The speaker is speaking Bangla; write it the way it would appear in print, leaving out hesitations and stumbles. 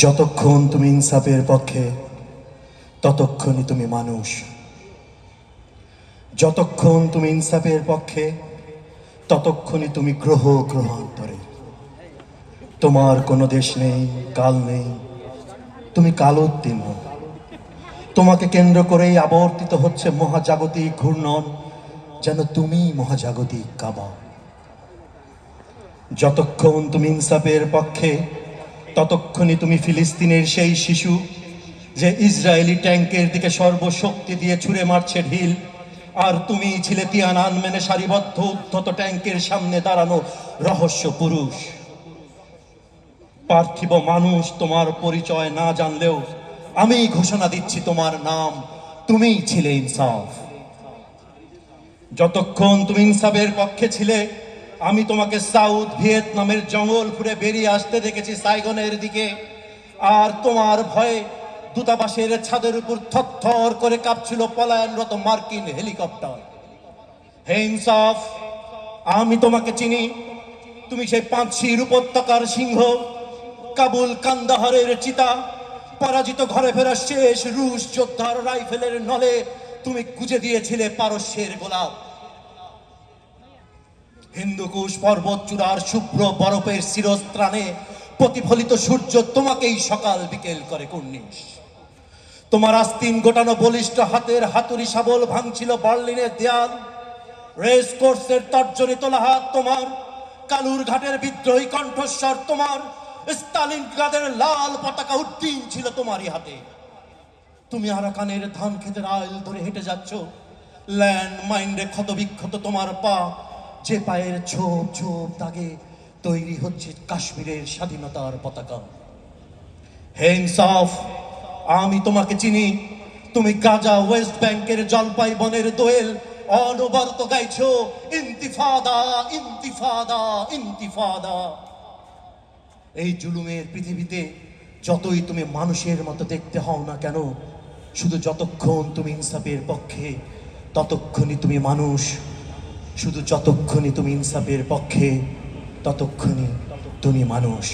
যতক্ষণ তুমি ইনসাফের পক্ষে ততক্ষণই তুমি মানুষ। যতক্ষণ তুমি ইনসাফের পক্ষে ততক্ষণই তুমি গ্রহান্তরে। তোমার কোনো দেশ নেই, কাল নেই, তুমি কালোত্তীর্ণ। তোমাকে কেন্দ্র করেই আবর্তিত হচ্ছে মহাজাগতিক ঘূর্ণন, যেন তুমি মহাজাগতিক কাবা। যতক্ষণ তুমি ইনসাফের পক্ষে ততক্ষণই তুমি ফিলিস্তিনের সেই শিশু যে ইসরায়েলি ট্যাঙ্কের দিকে সর্বশক্তি দিয়ে ছুঁড়ে মারছে ঢিল, আর তুমি ছিলে তিয়ানানমেনে সারিবদ্ধ উদ্ধত ট্যাঙ্কের সামনে দাঁড়ানো রহস্য পুরুষ। পার্থিব মানুষ তোমার পরিচয় না জানলেও আমি ঘোষণা দিচ্ছি তোমার নাম, তুমিই ছিলে ইনসাফ। যতক্ষণ তুমি ইনসাফের পক্ষে ছিলে আমি তোমাকে সাউথ ভিয়েতনামের জঙ্গল ফুঁড়ে বেরিয়ে আসতে দেখেছি সাইগনের দিকে, আর তোমার ভয়ে দূতাবাসের ছাদের উপর থরথর করে কাঁপছিল পলায়নরত মার্কিন হেলিকপ্টার। হে ইনসাফ, আমি তোমাকে চিনি। তুমি সেই পাঁচশির উপত্যকার সিংহ, কাবুল কান্দাহারের চিতা, পরাজিত ঘরে ফেরা শেষ রুশ যোদ্ধার রাইফেলের নলে তুমি গুজে দিয়েছিলে পারস্যের গোলাপ। হিন্দুকুশ পর্বত চূড়ার শুভ্র বরফের শিরস্ত্রাণে প্রতিফলিত সূর্য তোমাকেই সকাল বিকেল করে কুর্নিশ। তোমার আস্তিন গোটানো বলিষ্ঠ হাতের হাতুড়ি শাবল ভাঙছিল বার্লিনের দেয়াল। রেস কোর্সের তর্জনী তোলা হাত তোমার, কালুর ঘাটের বিদ্রোহী কণ্ঠস্বর তোমার, স্টালিনগ্রাদের লাল পতাকা উড্ডীন ছিল তোমারই হাতে। তুমি আরাকানের ধান ক্ষেতের আইল ধরে হেঁটে যাচ্ছ, ল্যান্ড মাইন্ডে ক্ষতবিক্ষত তোমার পা, যে পায়ের ছোপ ছোপ দাগে তৈরি হচ্ছে কাশ্মীরের স্বাধীনতার পতাকা। হে ইনসাফ, আমি তোমাকে চিনি। তুমি গাজা ওয়েস্ট ব্যাংকের জলপাই বনের দোয়েল অনবরত গাইছো ইন্তিফাদা ইন্তিফাদা ইন্তিফাদা। এই জুলুমের পৃথিবীতে যতই তুমি মানুষের মতো দেখতে হও না কেন, শুধু যতক্ষণ তুমি ইনসাফের পক্ষে ততক্ষণই তুমি মানুষ। শুধু যতক্ষণই তুমি ইনসাফের পক্ষে ততক্ষণই তুমি মানুষ।